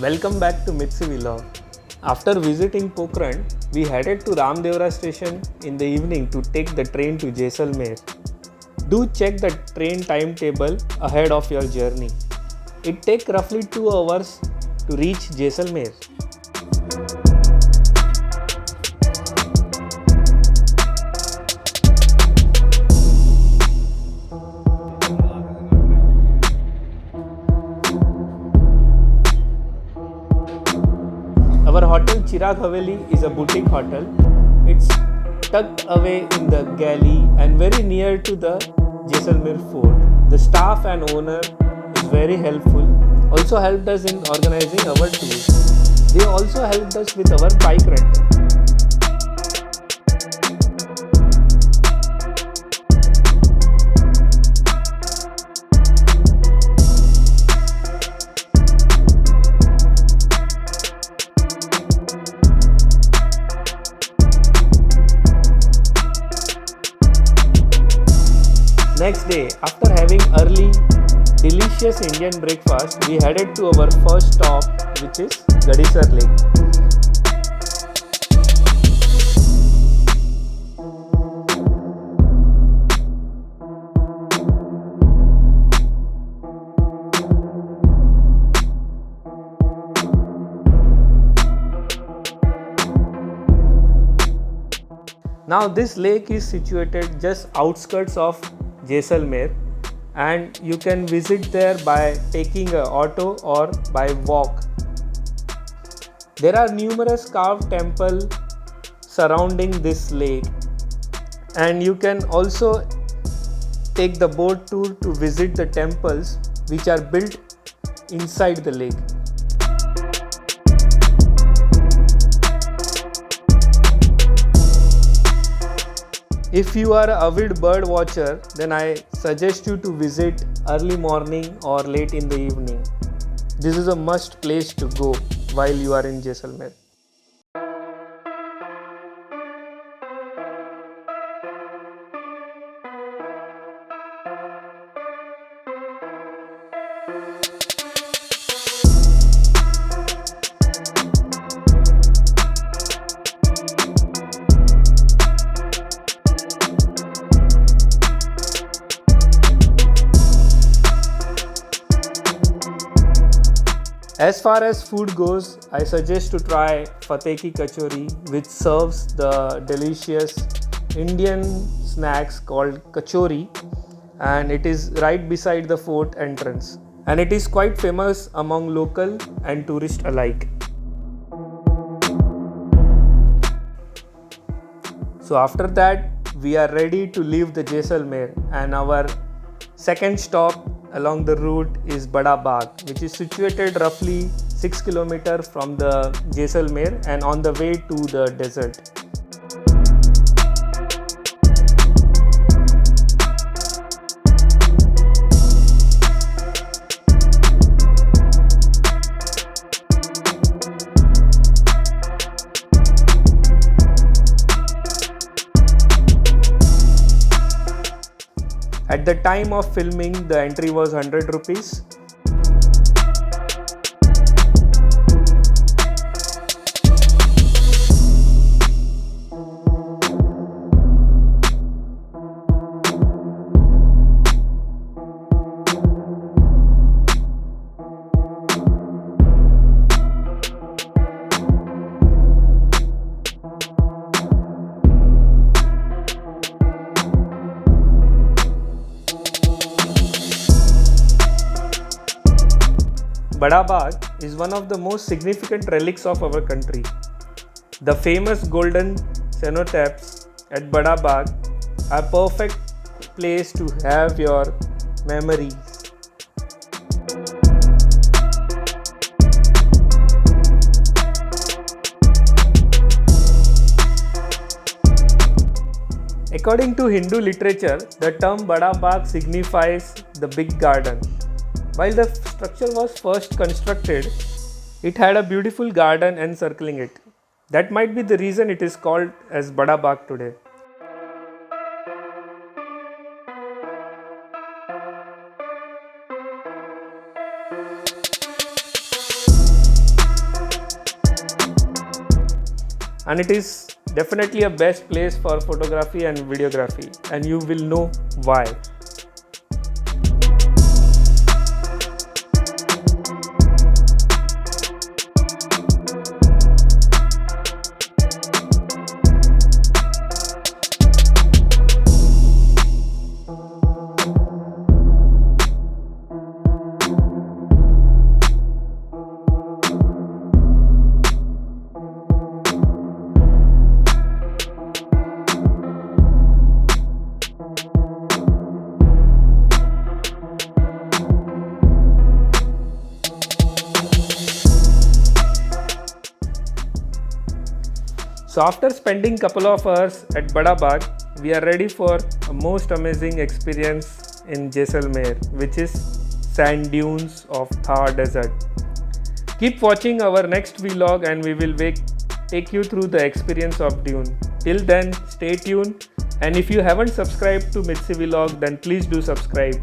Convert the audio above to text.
Welcome back to Mitsy vlog. After visiting Pokhran, we headed to Ramdevra station in the evening to take the train to Jaisalmer. Do check the train timetable ahead of your journey. It takes roughly 2 hours to reach Jaisalmer. Our hotel Chirag Haveli is a boutique hotel. It's tucked away in the galley and very near to the Jaisalmer fort. The staff and owner is very helpful. Also helped us in organizing our tours. They also helped us with our bike rental. Next day, after having early, delicious Indian breakfast, we headed to our first stop, which is Gadisar Lake. Now this lake is situated just outskirts of Jaisalmer, and you can visit there by taking an auto or by walk. There are numerous carved temples surrounding this lake, and you can also take the boat tour to visit the temples which are built inside the lake. If you are an avid bird watcher, then I suggest you to visit early morning or late in the evening. This is a must place to go while you are in Jaisalmer. As far as food goes, I suggest to try Fateh ki kachori, which serves the delicious Indian snacks called kachori, and it is right beside the fort entrance, and it is quite famous among local and tourist alike. So after that, we are ready to leave the Jaisalmer, and our second stop along the route is Bada Bagh, which is situated roughly 6 km from the Jaisalmer and on the way to the desert. At the time of filming, the entry was 100 rupees. Bada Bagh is one of the most significant relics of our country. The famous golden cenotaphs at Bada Bagh are a perfect place to have your memories. According to Hindu literature, the term Bada Bagh signifies the big garden. While the structure was first constructed, it had a beautiful garden encircling it. That might be the reason it is called as Bada Bagh today. and it is definitely a best place for photography and videography, and you will know why. So after spending couple of hours at Bada Bagh, we are ready for a most amazing experience in Jaisalmer, which is sand dunes of Thar desert. Keep watching our next vlog and we will take you through the experience of dune. Till then, stay tuned, and if you haven't subscribed to Mitsy vlog, then please do subscribe.